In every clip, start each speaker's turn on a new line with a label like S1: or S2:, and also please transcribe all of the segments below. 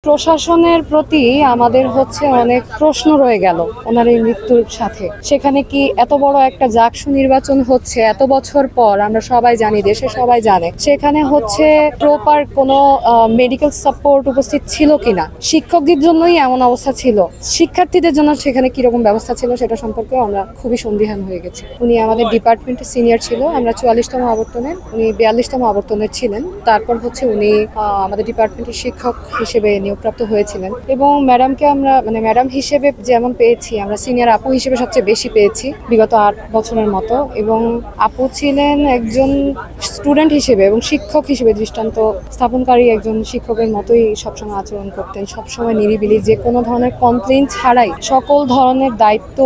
S1: প্রশাসনের প্রতি আমাদের অনেক প্রশ্ন রয়ে গেল ওনার এই মৃত্যুর সাথে। সেখানে কি এত বড় একটা জাকসু নির্বাচন হচ্ছে এত বছর পর, আমরা সবাই জানি, দেশে সবাই জানে, সেখানে প্রপার কোনো মেডিকেল সাপোর্ট উপস্থিত ছিল কিনা, শিক্ষকদের জন্যই এমন অবস্থা ছিল, শিক্ষার্থীদের জন্য সেখানে কিরকম ব্যবস্থা ছিল সেটা সম্পর্কে আমরা খুবই সন্দিহান হয়ে গেছি। উনি আমাদের ডিপার্টমেন্টের সিনিয়র ছিল, আমরা 44তম আবর্তনের, উনি 42তম আবর্তনের ছিলেন। তারপর উনি আমাদের ডিপার্টমেন্টের শিক্ষক হিসেবে নিয়োগপ্রাপ্ত হয়েছিলেন এবং ম্যাডামকে আমরা ম্যাডাম হিসেবে যেমন পেয়েছি, আমরা সিনিয়র আপু হিসেবে সবচেয়ে বেশি পেয়েছি বিগত 8 বছরের মতো। এবং আপু ছিলেন একজন স্টুডেন্ট হিসেবে এবং শিক্ষক হিসেবে দৃষ্টান্ত স্থাপনকারী একজন শিক্ষকের মতোই সবসময় আচরণ করতেন, সবসময় নিরিবিলি, যে কোনো ধরনের কমপ্লেইন ছাড়াই সকল ধরনের দায়িত্ব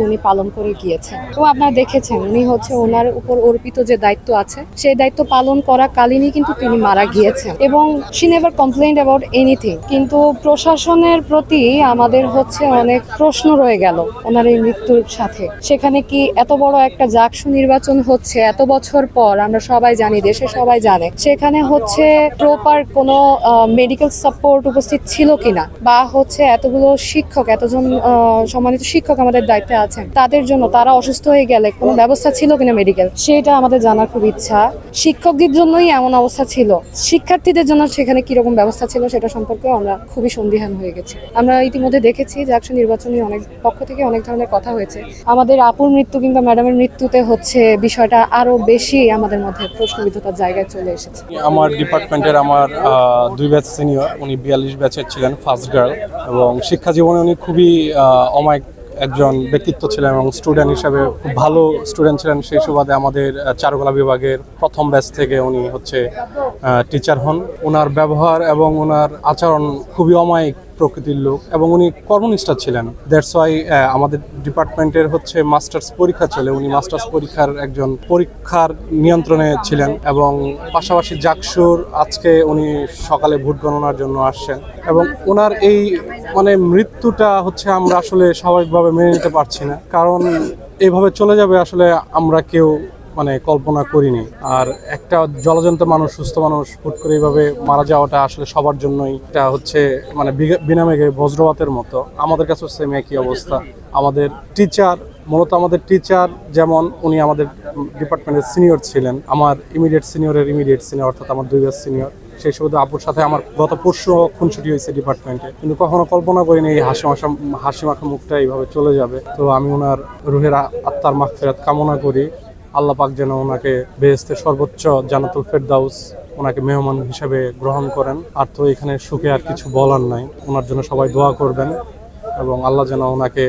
S1: উনি পালন করে গিয়েছেন। তো আপনারা দেখেছেন উনি ওনার উপর অর্পিত যে দায়িত্ব আছে সেই দায়িত্ব পালন করা কালীনই কিন্তু তিনি মারা গিয়েছেন এবং শি নেভার কমপ্লেইন্ড অ্যাবাউট এনিথিং। কিন্তু প্রশাসনের প্রতি আমাদের অনেক প্রশ্ন রয়ে গেল ওনার এই মৃত্যুর সাথে। সেখানে কি এত বড় একটা জাকসু নির্বাচন হচ্ছে এত বছর পর, আমরা সবাই জানি, দেশে সবাই জানে, সেখানে প্রপার কোনো মেডিকেল সাপোর্ট উপস্থিত ছিল কিনা, বা এতগুলো শিক্ষক, এতজন সম্মানিত শিক্ষক আমাদের দায়িত্বে আছেন, তাদের জন্য তারা অসুস্থ হয়ে গেলে কোনো ব্যবস্থা ছিল কিনা মেডিকেল, সেটা আমাদের জানার খুব ইচ্ছা। শিক্ষকদের জন্যই এমন অবস্থা ছিল, শিক্ষার্থীদের জন্য সেখানে কিরকম ব্যবস্থা ছিল সেটা সম্পর্কেও আমরা খুবই সন্দিহান হয়ে গেছি। আমরা ইতিমধ্যে দেখেছি যে জাকসু নির্বাচনী অনেক পক্ষ থেকে অনেক ধরনের কথা হয়েছে। আমাদের আপুর মৃত্যু কিংবা ম্যাডামের মৃত্যুতে বিষয়টা আরো বেশি আমাদের মধ্যে প্রশ্নবিদ্ধতার জায়গায় চলে এসেছে।
S2: আমার ডিপার্টমেন্টের আমার 2 ব্যাচ সিনিয়র, উনি 42 ব্যাচের ছিলেন, ফার্স্ট গার্ল, এবং শিক্ষা জীবনে উনি খুবই অমায়িক একজন ব্যক্তিত্ব ছিলেন এবং স্টুডেন্ট হিসেবে খুব ভালো স্টুডেন্ট ছিলেন। সেই সুবাদে আমাদের চারুকলা বিভাগের প্রথম ব্যাচ থেকে উনি টিচার হন। ওনার ব্যবহার এবং ওনার আচরণ খুবই অমায়িক প্রকৃতির লোক এবং উনি কর্মনিষ্ঠা ছিলেন। দ্যাটস ওয়াই আমাদের ডিপার্টমেন্টের মাস্টার্স পরীক্ষা চলে, উনি মাস্টার্স পরীক্ষার একজন পরীক্ষার নিয়ন্ত্রণে ছিলেন এবং পাশাপাশি জাকসুর আজকে উনি সকালে ভোট গণনার জন্য আসছেন এবং ওনার এই মৃত্যুটা আমরা আসলে স্বাভাবিকভাবে মেনে নিতে পারছি না, কারণ এইভাবে চলে যাবে আসলে আমরা কেউ কল্পনা করিনি। আর একটা জলজন্ত মানুষ, সুস্থ মানুষ হুট করে এইভাবে মারা যাওয়াটা আসলে সবার জন্যই এটা বিনামেঘে বজ্রপাতের মতো। আমাদের কাছে সেম একই অবস্থা। আমাদের টিচার যেমন উনি আমাদের ডিপার্টমেন্টের সিনিয়র ছিলেন, আমার ইমিডিয়েট সিনিয়র অর্থাৎ আমার 2 ব্যাচ সিনিয়র। সেই সুবাদে আপুর সাথে আমার গত পরশু খুনসুটি হয়েছে ডিপার্টমেন্টে, কিন্তু কখনো কল্পনা করিনি এই হাসি মাখা মুখটা এইভাবে চলে যাবে। তো আমি ওনার রুহের আত্মার মাগফিরাত কামনা করি। আল্লাহ পাক যেন ওনাকে বেহেশতের সর্বোচ্চ জান্নাতুল ফেরদাউস ওনাকে মেহমান হিসেবে গ্রহণ করেন। আর তো এখানে সুখে আর কিছু বলার নাই, ওনার জন্য সবাই দোয়া করবেন এবং আল্লাহ যেন ওনাকে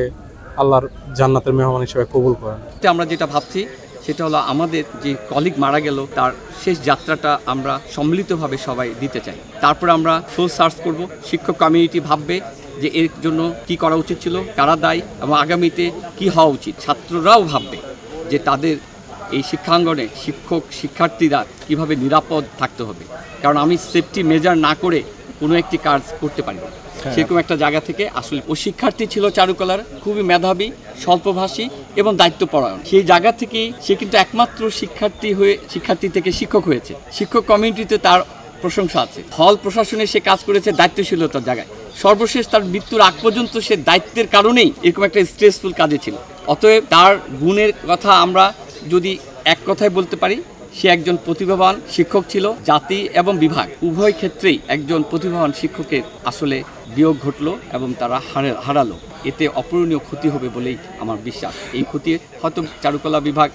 S2: আল্লাহর জান্নাতের মেহমান হিসেবে কবুল করেন।
S3: আমরা যেটা ভাবছি সেটা হলো আমাদের যে কলিগ মারা গেল তার শেষ যাত্রাটা আমরা সম্মিলিতভাবে সবাই দিতে চাই। তারপর আমরা ফুল সার্চ করব, শিক্ষক কমিউনিটি ভাববে যে এর জন্য কি করা উচিত ছিল, কারা দায়ী এবং আগামীতে কি হওয়া উচিত। ছাত্ররাও ভাববে যে তাদের এই শিক্ষাঙ্গনে শিক্ষার্থীরা কিভাবে নিরাপদ থাকতে হবে, কারণ আমি সেফটি মেজার না করে কোনো একটি কাজ করতে পারি না। সেরকম একটা জায়গা থেকে আসলে ও শিক্ষার্থী ছিল চারুকলার, খুবই মেধাবী, স্বল্পভাষী এবং দায়িত্বপরায়ণ। সেই জায়গা থেকেই সে কিন্তু একমাত্র শিক্ষার্থী থেকে শিক্ষক হয়েছে। শিক্ষক কমিউনিটিতে তার প্রশংসা আছে। হল প্রশাসনে সে কাজ করেছে দায়িত্বশীলতার জায়গায়। সর্বশেষ তার মৃত্যুর আগ পর্যন্ত সে দায়িত্বের কারণেই এরকম একটা স্ট্রেসফুল কাজে ছিল। অতএব তার গুণের কথা আমরা যদি এক কথায় বলতে পারি, সে একজন প্রতিভাবান শিক্ষক ছিল। জাতি এবং বিভাগ উভয় ক্ষেত্রেই একজন প্রতিভাবান শিক্ষকের আসলে বিয়োগ ঘটলো এবং তারা হারালো। এতে অপূরণীয় ক্ষতি হবে বলেই আমার বিশ্বাস। এই ক্ষতি হয়তো চারুকলা বিভাগ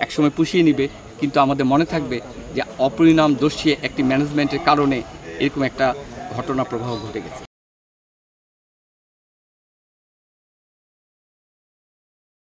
S3: একসময় পুষিয়ে নিবে, কিন্তু আমাদের মনে থাকবে যে অপরিণামদর্শী একটি ম্যানেজমেন্টের কারণে এরকম একটা ঘটনা প্রবাহ ঘটে গেছে।